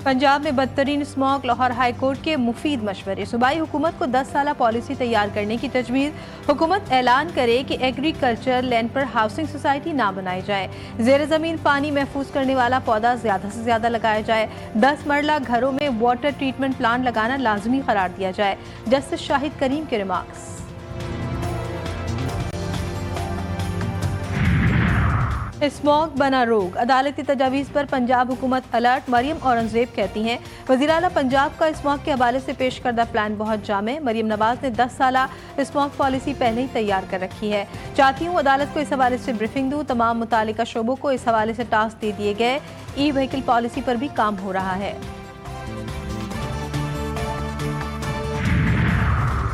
पंजाब में बदतरीन smog, Lahore high court के मुफीद मशवरे। सूबाई हुकूमत को 10 साला पॉलिसी तैयार करने की तजवीज़। हुकूमत ऐलान करे कि एग्रीकल्चर लैंड पर हाउसिंग सोसाइटी ना बनाई जाए। जेर ज़मीन पानी महफूज करने वाला पौधा ज़्यादा से ज़्यादा लगाया जाए। 10 मरला घरों में वाटर ट्रीटमेंट प्लांट लगाना लाजमी करार दिया जाए। जस्टिस शाहिद करीम के रिमार्क्स। स्मॉग बना रोग, अदालती तजावीज़ पर पंजाब हुकूमत अलर्ट। मरियम औरंगजेब कहती हैं वज़ीर आला पंजाब का स्मॉग के हवाले से पेश करदा प्लान बहुत जामे। मरियम नवाज ने 10 साला स्मॉग पॉलिसी पहले ही तैयार कर रखी है। चाहती हूँ अदालत को इस हवाले से ब्रीफिंग दूँ। तमाम मुतालिका शोबों को इस हवाले से टास्क दे दिए गए। ई व्हीकल पॉलिसी पर भी काम हो रहा है।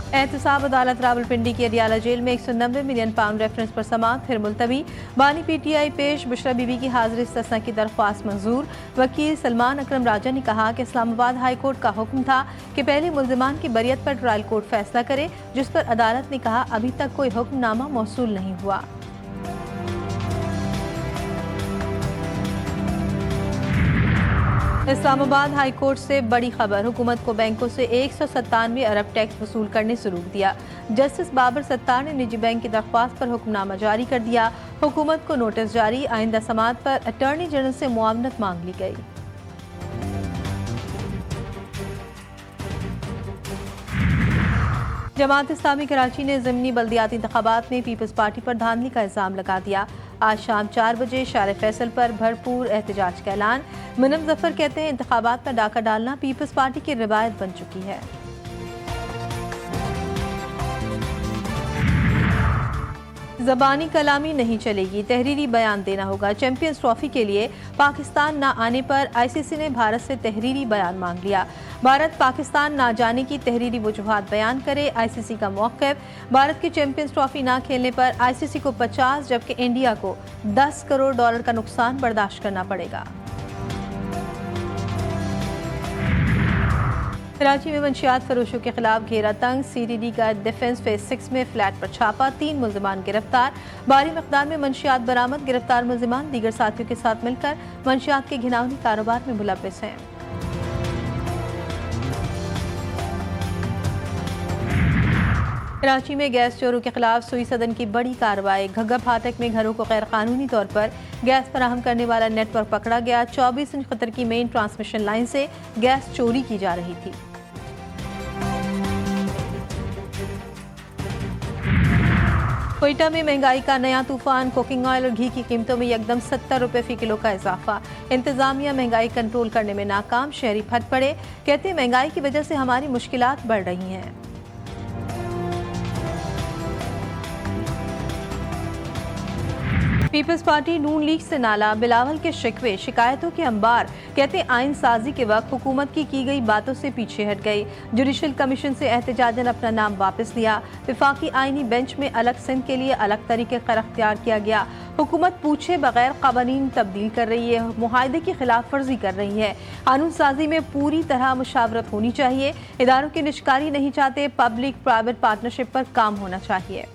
एहतसाब अदालत रावलपिंडी की अडियाला जेल में 190 मिलियन पाउंड रेफरेंस पर समाअत फिर मुलतवी। बानी पीटीआई पेश, बुशरा बीबी की हाजिर इस्तिस्ना की दरख्वास्त मंजूर। वकील सलमान अकरम राजा ने कहा कि इस्लामाबाद हाई कोर्ट का हुक्म था कि पहले मुल्जिमान की बरियत पर ट्रायल कोर्ट फैसला करे, जिस पर अदालत ने कहा अभी तक कोई हुक्मनामा मौसूल नहीं हुआ। इस्लामाबाद हाई कोर्ट से बड़ी खबर, हुकूमत को बैंकों से 197 अरब टैक्स वसूल करने से रोक दिया। जस्टिस बाबर सत्तार ने निजी बैंक की दरख्वास्त पर हुक्मनामा जारी कर दिया। हुकूमत को नोटिस जारी, आइंदा समाअत पर अटॉर्नी जनरल से मुआवनत मांग ली गई। जमात इस्लामी कराची ने ज़मीनी बल्दियाती इंतखाबात में पीपल्स पार्टी पर धांधली का इल्ज़ाम लगा दिया। आज शाम 4 बजे शार फैसल पर भरपूर एहतजाज का ऐलान। मुनम जफर कहते हैं इंतखाबात में डाका डालना पीपल्स पार्टी की रिवायत बन चुकी है। ज़बानी कलामी नहीं चलेगी, तहरीरी बयान देना होगा। चैंपियंस ट्रॉफी के लिए पाकिस्तान ना आने पर आईसीसी ने भारत से तहरीरी बयान मांग लिया। भारत पाकिस्तान ना जाने की तहरीरी वजूहात बयान करे। आईसीसी का मौक़िफ़, भारत की चैंपियंस ट्रॉफी ना खेलने पर आईसीसी को 50 जबकि इंडिया को $10 करोड़ का नुकसान बर्दाश्त करना पड़ेगा। कराची में मंशियात फरोशों के खिलाफ घेरा तंग। सीडीडी का डिफेंस फेज 6 में फ्लैट पर छापा, 3 मुल्जिमान गिरफ्तार। भारी मकदार में मंशियात बरामद। गिरफ्तार मुल्जिमान दीगर साथियों के साथ मिलकर मंशियात के घिनौनी कारोबार में मुलव्विस हैं। कराची में गैस चोरों के खिलाफ सुई सदन की बड़ी कार्रवाई। घग्गर फाटक में घरों को गैर कानूनी तौर पर गैस फराहम करने वाला नेटवर्क पकड़ा गया। 24 इंच खतर की मेन ट्रांसमिशन लाइन से गैस चोरी की जा रही थी। कोयटा में महंगाई का नया तूफान। कुकिंग ऑयल और घी की कीमतों में यकदम 70 रुपए फी किलो का इजाफा। इंतजामिया महंगाई कंट्रोल करने में नाकाम। शहरी फट पड़े, कहते हैं महंगाई की वजह से हमारी मुश्किलात बढ़ रही हैं। पीपल्स पार्टी नून लीग से नाला। बिलावल के शिकवे, शिकायतों के अंबार। कहते आइन साजी के वक्त हुकूमत की गई बातों से पीछे हट गई। जुडिशल कमीशन से एहतजाजन अपना नाम वापस लिया। विफाकी आइनी बेंच में अलग सिंध के लिए अलग तरीके का अख्तियार किया गया। हुकूमत पूछे बगैर कानून तब्दील कर रही है, मुआहदे की खिलाफ वर्जी कर रही है। कानून साजी में पूरी तरह मुशावरत होनी चाहिए। इदारों की निष्कारी नहीं चाहते, पब्लिक प्राइवेट पार्टनरशिप पर काम होना चाहिए।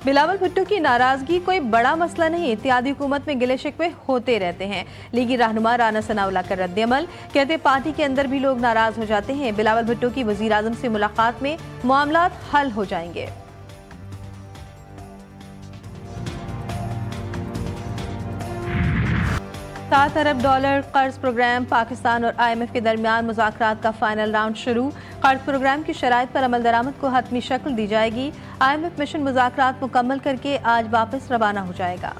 बिलावल भुट्टो की नाराजगी कोई बड़ा मसला नहीं। इत्तेहादी हुकूमत में गिले शिकवे होते रहते हैं। लीगी रहनुमा राना सनाउल्लाह का रद्द-ए-अमल, कहते पार्टी के अंदर भी लोग नाराज हो जाते हैं। बिलावल भुट्टो की वजीर आजम से मुलाकात में मामलात हल हो जाएंगे। $7 अरब कर्ज प्रोग्राम। पाकिस्तान और IMF के दरमियान मुज़ाकरात का फाइनल राउंड शुरू। कर्ज प्रोग्राम की शराइत पर अमल दरामद को हतमी शक्ल दी जाएगी। IMF मिशन मुज़ाकरात मुकम्मल करके आज वापस रवाना हो जाएगा।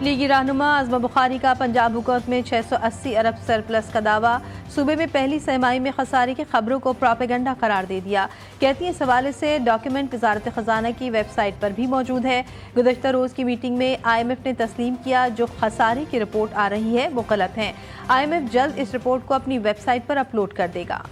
लीगी रहनुमा आज़मा बुखारी का पंजाब हुकूमत में 680 अरब सरप्लस का दावा। सूबे में पहली सहमाही में खसारे की खबरों को प्रोपेगेंडा करार दे दिया। कहती हैं इस हवाले से डॉक्यूमेंट वजारत खजाना की वेबसाइट पर भी मौजूद है। गुज़श्ता रोज़ की मीटिंग में IMF ने तस्लीम किया जो खसारे की रिपोर्ट आ रही है वो गलत है। IMF जल्द इस रिपोर्ट को अपनी वेबसाइट पर अपलोड कर देगा।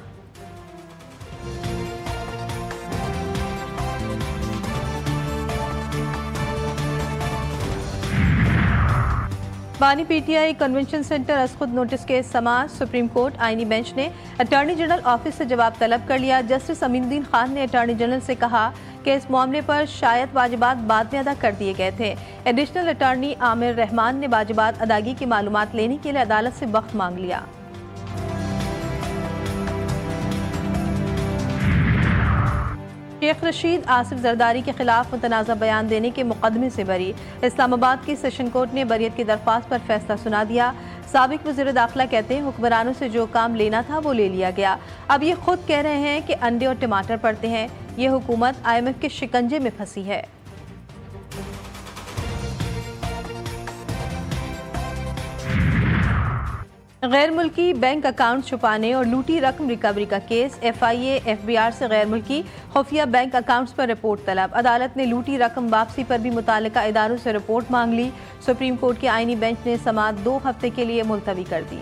बानी पीटीआई कन्वेंशन सेंटर असखुद नोटिस के समाज सुप्रीम कोर्ट आईनी बेंच ने अटॉर्नी जनरल ऑफिस से जवाब तलब कर लिया। जस्टिस अमीनुद्दीन खान ने अटॉर्नी जनरल से कहा कि इस मामले पर शायद वाजिबात बाद में अदा कर दिए गए थे। एडिशनल अटॉर्नी आमिर रहमान ने वाजिबात अदागी की मालूमात लेने के लिए अदालत से वक्त मांग लिया। शेख रशीद आसिफ जरदारी के खिलाफ मुतनाज़ा बयान देने के मुकदमे से बरी। इस्लामाबाद की सेशन कोर्ट ने बरियत की दरख्वास्त पर फैसला सुना दिया। साबिक वज़ीर दाखिला कहते हैं हुक्मरानों से जो काम लेना था वो ले लिया गया। अब ये खुद कह रहे हैं कि अंडे और टमाटर पड़ते हैं। ये हुकूमत IMF के शिकंजे में फंसी है। गैर मुल्की बैंक अकाउंट छुपाने और लूटी रकम रिकवरी का केस। FIA FBR से गैर मुल्की खुफिया बैंक अकाउंट्स पर रिपोर्ट तलब। अदालत ने लूटी रकम वापसी पर भी मुतालिका इदारों से रिपोर्ट मांग ली। सुप्रीम कोर्ट के आईनी बेंच ने समाअत 2 हफ्ते के लिए मुलतवी कर दी।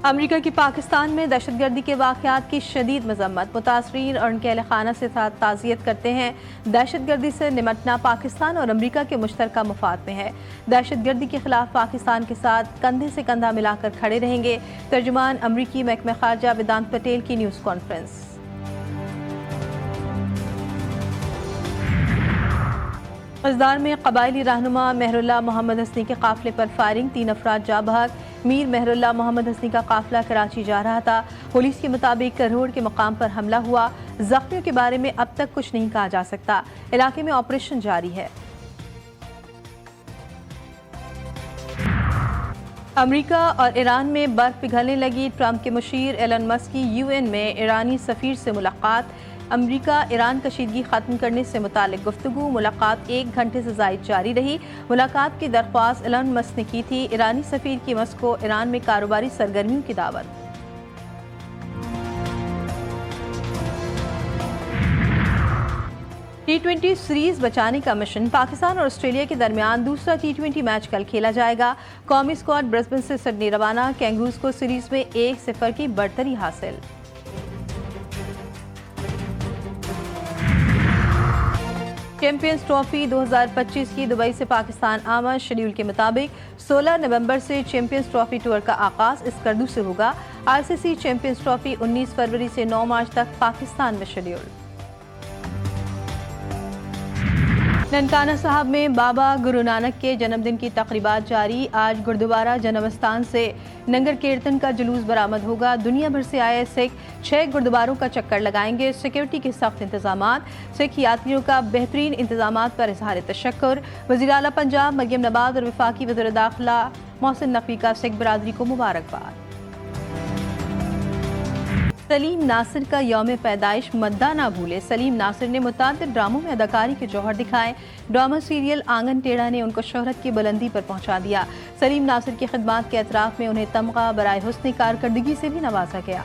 अमरीका की पाकिस्तान में दहशतगर्दी के वाक़यात की शदीद मज़म्मत। मुतासरीन और उनके अहल खाना से ताज़ियत करते हैं। दहशतगर्दी से निमटना पाकिस्तान और अमरीका के मुश्तरका मुफाद में है। दहशतगर्दी के खिलाफ पाकिस्तान के साथ कंधे से कंधा मिलाकर खड़े रहेंगे। तर्जुमान अमरीकी महकमा खारजा वेदांत पटेल की न्यूज़ कॉन्फ्रेंस। मजदार में कबायली रहनुमा मेहरुल्लाह मोहम्मद हसनी के काफिले पर फायरिंग। 3 अफराद जा बहक। मीर मेहरुल्लाह मोहम्मद हसनी का काफिला कराची जा रहा था। पुलिस के मुताबिक करोड़ के मकाम पर हमला हुआ। जख्मियों के बारे में अब तक कुछ नहीं कहा जा सकता। इलाके में ऑपरेशन जारी है। अमरीका और ईरान में बर्फ पिघलने लगी। ट्रंप के मुशीर एलन मस्क की UN में ईरानी सफीर से मुलाकात। अमरीका ईरान कशीदगी खत्म करने से मुतालिक गुफ्तगू। मुलाकात 1 घंटे से ज़ायद जारी रही। मुलाकात की दरख्वास्त एलन मस्क ने की थी। ईरानी सफीर की मस्क को ईरान में कारोबारी सरगर्मियों की दावत। T20 सीरीज बचाने का मिशन। पाकिस्तान और ऑस्ट्रेलिया के दरमियान दूसरा T20 मैच कल खेला जाएगा। कौमी स्क्वाड ब्रिस्बेन से सिडनी रवाना। कैंगरूज को सीरीज में 1-0 की बढ़तरी हासिल। चैंपियंस ट्रॉफी 2025 की दुबई से पाकिस्तान आमद। शेड्यूल के मुताबिक 16 नवंबर से चैंपियंस ट्रॉफी टूर का आगाज स्कर्दू से होगा। ICC चैंपियंस ट्रॉफी 19 फरवरी से 9 मार्च तक पाकिस्तान में शेड्यूल। ननकाना साहब में बाबा गुरु नानक के जन्मदिन की तकरीबात जारी। आज गुरुद्वारा जन्मस्थान से नंगर कीर्तन का जुलूस बरामद होगा। दुनिया भर से आए सिख 6 गुरुद्वारों का चक्कर लगाएंगे। सिक्योरिटी के सख्त इंतजामात। सिख यात्रियों का बेहतरीन इंतजामात पर इजहार तशक्कुर। वज़ीर आला पंजाब मरियम नवाज और वफाकी वज़ीर दाखिला मोहसिन नकवी का सिख बरादरी को मुबारकबाद। सलीम नासिर का यौम पैदाइश मद्दा ना भूले। सलीम नासिर ने मुताद्दिद ड्रामों में अदाकारी के जौहर दिखाए। ड्रामा सीरियल आंगन टेढ़ा ने उनको शोहरत की बुलंदी पर पहुंचा दिया। सलीम नासिर की खिदमात के एतराफ़ में उन्हें तमगा बराए हुस्न कारकर्दगी से भी नवाजा गया।